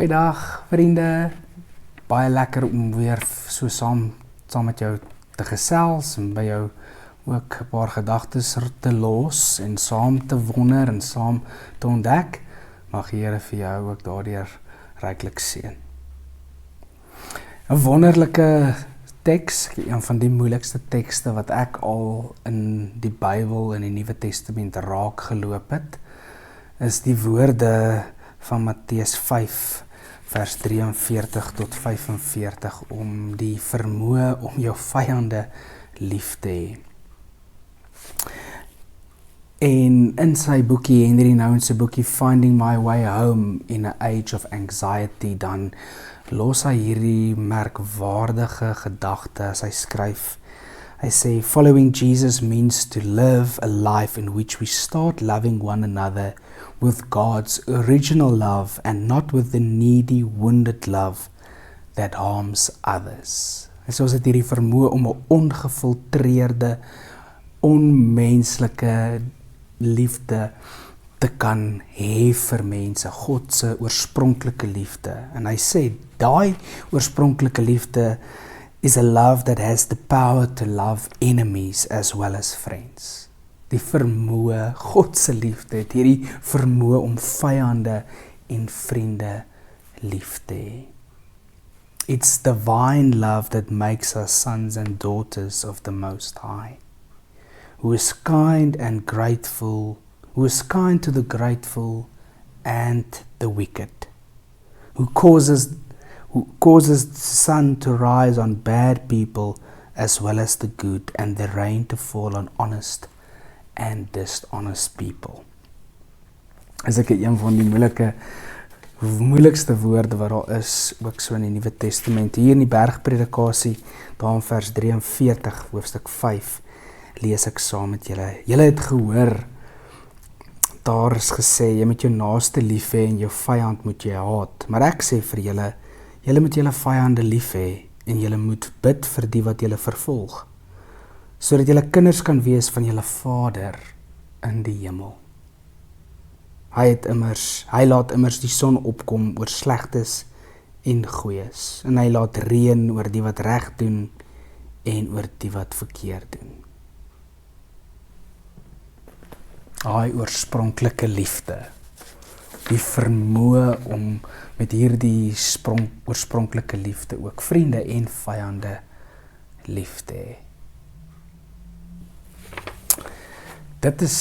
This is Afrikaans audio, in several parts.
Goeiedag vriende, baie lekker om weer so saam met jou te gesels en by jou ook 'n paar gedagtes te los en saam te wonder en saam te ontdek. Mag die Here vir jou ook daardeur ryklik seën. 'n Wonderlike teks, een van die moeilikste tekste wat ek al in die Bybel in die Nuwe Testament raak geloop het, is die woorde van Matteus 5 vers 43 tot 45 om die vermoë om jou vyande lief te hê. En in sy boekie, Henry Nouwen se boekie Finding My Way Home in an Age of Anxiety, dan los hy hierdie merkwaardige gedagte as hy skryf. Hy sê, following Jesus means to live a life in which we start loving one another with God's original love and not with the needy, wounded love that harms others. En so is dit hierdie vermoë om 'n ongefiltreerde, onmenslike liefde te kan hê vir mense, God se oorspronklike liefde. En hy sê, daai oorspronklike liefde is a love that has the power to love enemies as well as friends. Die vermoë, God se liefde, het hierdie vermoë om vyande en vriende lief te hê. It's divine love that makes us sons and daughters of the Most High, who is kind and grateful, who is kind to the grateful and the wicked, who causes the sun to rise on bad people as well as the good, and the rain to fall on honest and dishonest people. Is ek een van die moeilikste woorde wat daar is, ook so in die Nuwe Testament. Hier in die bergpredikasie, daar in vers 43, hoofstuk 5, lees ek saam met julle. Julle het gehoor, daar is gesê, jy moet jou naaste lief hê en jou vyand moet jy haat. Maar ek sê vir julle, julle moet julle vyande lief hê en julle moet bid vir die wat julle vervolg, sodat julle kinders kan wees van julle Vader in die hemel. Hy laat immers die son opkom oor slegtes en goeies, en hy laat reën oor die wat reg doen en oor die wat verkeerd doen. Daai oorspronklike liefde, die vermoë om met hierdie oorspronklike liefde ook vriende en vyande lief te hê. Dit is,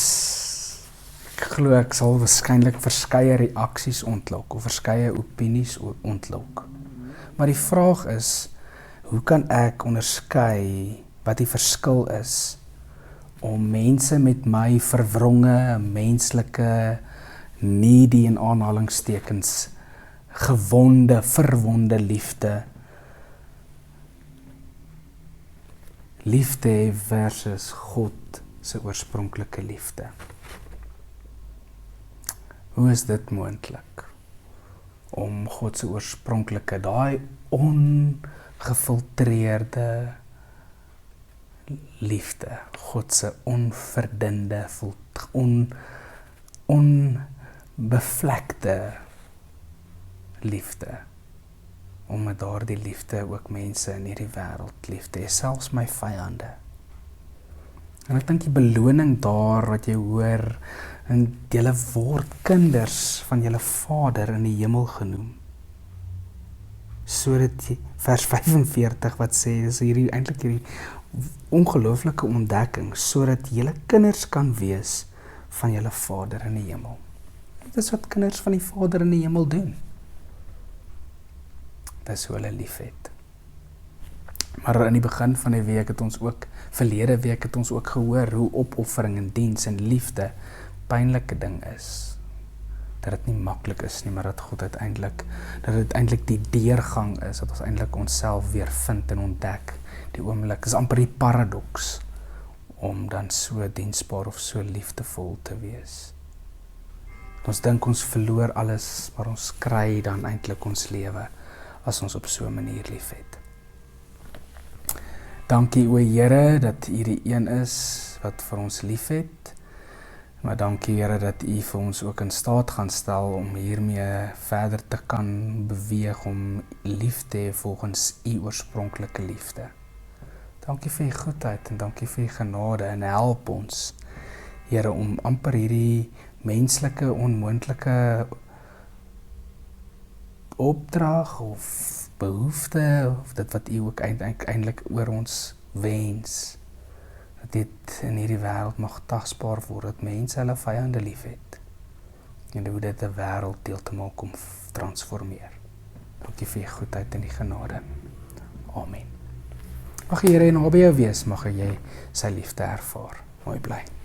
ek glo ek sal waarskynlik verskeie reaksies ontlok of verskeie opinies ontlok. Maar die vraag is, hoe kan ek onderskei wat die verskil is om mense met my verwronge, menslike, needy in aanhalingstekens, verwonde liefde hê versus God se oorspronklike liefde. Hoe is dit moontlik om God se oorspronklike, daai ongefiltreerde liefde, God se onverdunde, onbevlekte liefde, om met daardie liefde ook mense in hierdie wêreld lief te hê, selfs my vyande. En ek dink die beloning daar wat jy hoor, en julle word kinders van julle Vader in die hemel genoem. Sodat vers 45 wat sê, is eintlik hierdie ongelooflike ontdekking, sodat julle kinders kan wees van julle Vader in die hemel. Dit is wat kinders van die Vader in die hemel doen. Dit is hoe hulle lief het. Maar in die begin van die week het ons ook, verlede week het ons ook gehoor hoe opoffering en diens en liefde pynlike ding is. Dat dit nie maklik is nie, maar dat God dat dit eintlik die deurgang is, dat ons eintlik onsself weer vind en ontdek. Die oomblik is amper die paradoks om dan so diensbaar of so liefdevol te wees. Ons dink ons verloor alles, maar ons kry dan eintlik ons lewe as ons op so 'n manier lief het. Dankie o Here dat U die een is wat vir ons lief het. Maar dankie Here dat U vir ons ook in staat gaan stel om hiermee verder te kan beweeg, om lief te hê volgens U oorspronklike liefde. Dankie vir U goedheid en dankie vir U genade en help ons, Here, om amper hierdie menslike, onmoontlike opdrag of behoefte, of dit wat U ook eintlik oor ons wens, dat dit in hierdie wêreld mag tasbaar word, dat mense hulle vyande lief het, en hoe dit 'n wêreld heeltemal kom transformeer. Dankie vir U goedheid en die genade. Amen. Mag die Here naby jou wees, mag jy sy liefde ervaar. Mooi bly.